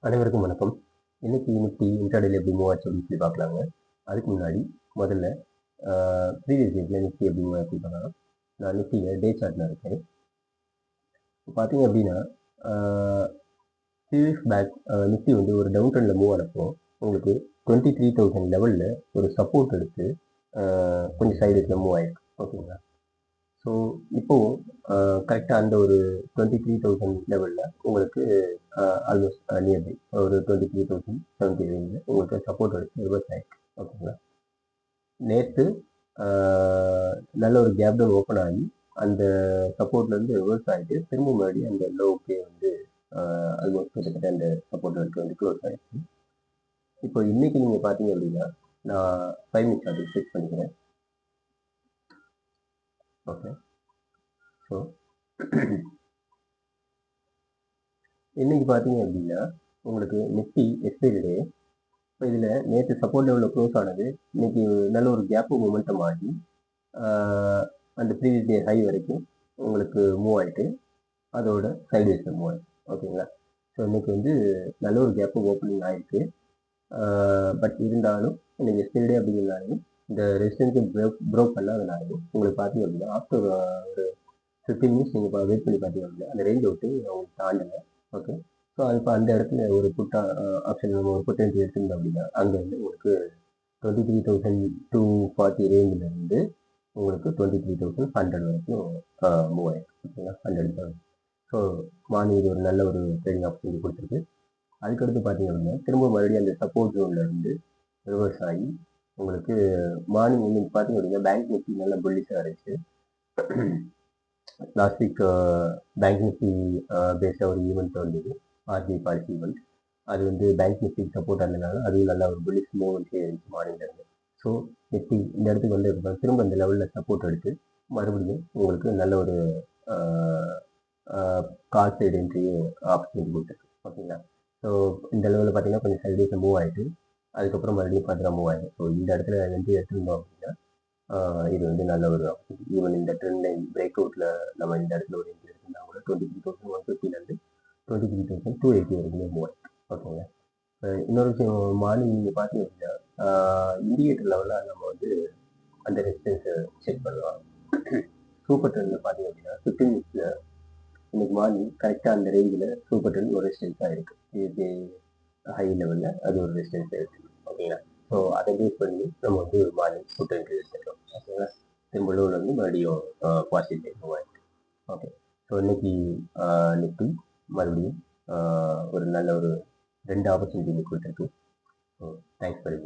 அனைவருக்கும் வணக்கம். இன்னைக்கு நிஃப்டி இன்ட்ராடேல எப்படி மூவ் ஆச்சு அப்படின்னு சொல்லி பார்க்கலாங்க. அதுக்கு முன்னாடி முதல்ல ப்ரீவியஸ் டேஸ்ல நிஃப்டி எப்படி மூவ் ஆச்சு பார்க்கலாம். நான் நிஃப்டியை டே சார்ட்ல இருக்கேன். பார்த்தீங்க அப்படின்னா ப்ரீவியஸ் பேக் நிஃப்டி வந்து ஒரு டவுன் ட்ரெண்ட்ல மூவ் ஆனப்போ உங்களுக்கு 23,000 லெவலில் ஒரு சப்போர்ட் எடுத்து கொஞ்சம் சைடுல மூவ் ஆயிருக்கு. ஓகேங்களா. ஸோ இப்போவும் கரெக்டாக அந்த ஒரு 23,000 லெவலில் உங்களுக்கு ஆல்மோஸ்ட் நியர்பை ஒரு 23,070 ரேஞ்சில் உங்களுக்கு சப்போர்ட் எடுத்து ரிவர்ஸ் ஆயிருக்கு. ஓகேங்களா. நேற்று நல்ல ஒரு கேப் டவுன் ஓப்பன் ஆகி அந்த சப்போர்ட்லேருந்து ரிவர்ஸ் ஆகிட்டு திரும்ப மறுபடியும் அந்த லோவுக்கே வந்து ஆல்மோஸ்ட் கிட்டத்தட்ட அந்த சப்போர்ட் எடுத்து வந்து க்ளோஸ் ஆகிடுச்சு. இப்போ இன்னைக்கு நீங்கள் பார்த்தீங்க அப்படின்னா நான் 5 மினிட்ஸ் அது செக் பண்ணிக்கிறேன். ஓகே. ஸோ இன்னைக்கு பார்த்தீங்க அப்படின்னா உங்களுக்கு நிஃப்டி எக்ஸ்பைரி டே. இப்போ இதில் நேற்று சப்போர்ட் லெவலில் க்ளோஸ் ஆனது இன்னைக்கு நல்ல ஒரு கேப்பு மொமெண்டம் ஆகி அந்த ப்ரீவியஸ் டே ஹை வரைக்கும் உங்களுக்கு மூவ் ஆகிட்டு அதோட சைட்வேஸில் மூவ் ஆகிடுச்சு. ஓகேங்களா. ஸோ இன்னைக்கு வந்து நல்ல ஒரு கேப்பு ஓப்பனிங் ஆகிருக்கு. பட் இருந்தாலும் இன்னைக்கு எக்ஸ்பைரி டே அப்படிங்கிறதுனாலும் இந்த ரெசிஸ்டன்ஸை ப்ரோக் பண்ணாதனாலும் உங்களுக்கு பார்த்தீங்க அப்படின்னா ஆஃப்டர் ஒரு 15 மினிட்ஸ் நீங்கள் இப்போ வெயிட் பண்ணி பார்த்தீங்க அப்படின்னா அந்த ரேஞ்சை விட்டு உங்களுக்கு தாண்டுங்க. ஓகே. ஸோ இப்போ அந்த இடத்துல ஒரு புட் ஆப்ஷன் நம்ம ஒரு பொட்டன்ஷியல் எடுத்துருந்தோம் அப்படின்னா அங்கே வந்து உங்களுக்கு 23,240 ரேஞ்சிலேருந்து உங்களுக்கு 23,100 வரைக்கும் மூவ் ஆயிருக்கு. ஓகேங்களா. 100. ஸோ மார்னிங் இது ஒரு நல்ல ஒரு ட்ரேடிங் ஆப்பர்ச்சுனிட்டி கொடுத்துருக்கு. அதுக்கடுத்து பார்த்தீங்க அப்படின்னா திரும்ப மறுபடியும் அந்த சப்போர்ட் ஜோன்லேருந்து ரிவர்ஸ் ஆகி உங்களுக்கு மார்னிங் இன்னைக்கு பார்த்தீங்க அப்படின்னா பேங்க் நிஃப்டி நல்ல புல்லிஷாக இருந்துச்சு. லாஸ்ட் வீக் பேங்க் நிஃப்டி பேஸ்டாக ஒரு ஈவெண்ட் வந்தது, ஆர்பிஐ பாலிசி ஈவெண்ட். அது வந்து பேங்க் நிஃப்டி சப்போர்ட் இருந்ததுனால அதுவும் நல்லா ஒரு புல்லிஷ் மூவ்மெண்ட்ஸே இருந்துச்சு மார்னிங்லேருந்து. ஸோ நிஃப்டி இந்த இடத்துக்கு வந்து திரும்ப இந்த லெவலில் சப்போர்ட் எடுத்து மறுபடியும் உங்களுக்கு நல்ல ஒரு கால் சைடு என்ட்ரி ஆப்பர்ச்சுனிட்டி கொடுத்துருக்கு. ஓகேங்களா. ஸோ இந்த லெவலில் பார்த்தீங்கன்னா கொஞ்சம் சைடேஸை மூவ் ஆகிட்டு அதுக்கப்புறம் மறுபடியும் பார்த்தா மூவ் ஆகிடும். ஸோ இந்த இடத்துல என்ட்ரி எடுத்துருந்தோம் அப்படின்னா இது வந்து நல்ல ஒரு ஈவன் இந்த ட்ரெண்ட் லைன் பிரேக் அவுட்ல நம்ம இந்த இடத்துல ஒரு என்ட்ரி எடுத்திருந்தா கூட 23,150 23,280 வரைக்குமே மூவ் ஆயிருக்கு. ஓகேங்க. இன்னொரு விஷயம் மார்னிங் நீங்கள் பார்த்தீங்க அப்படின்னா இண்டிகேட்டர் லெவலில் நம்ம வந்து அந்த ரெசிஸ்டன்ஸை செக் பண்ணலாம். சூப்பர் ட்ரெண்டில் பார்த்தீங்க அப்படின்னா 15 மினிட்ஸில் இன்னைக்கு மார்னிங் கரெக்டாக அந்த ரேஞ்சில் சூப்பர் ட்ரெண்ட் ஒரு ரெசிஸ்டன்ஸாக இருக்குது. இது ஹை லெவலில் அது ஒரு ரெசிஸ்டன்ஸாக இருக்குது. ஓகேங்களா. ஸோ அதை பேஸ் பண்ணி நம்ம வந்து மார்னிங் புட் என்ட்ரி எடுத்துக்கிறோம். ஓகேங்களா. திரும்ப லோவில் வந்து மறுபடியும் பாசிட்டிவ் மூவ் ஆயிருக்கு. ஓகே. ஸோ இன்னைக்கு நிஃப்டி மறுபடியும் ஒரு நல்ல ஒரு 2 ஆப்பர்ச்சுனிட்டி கொடுத்துருக்கு. So thanks for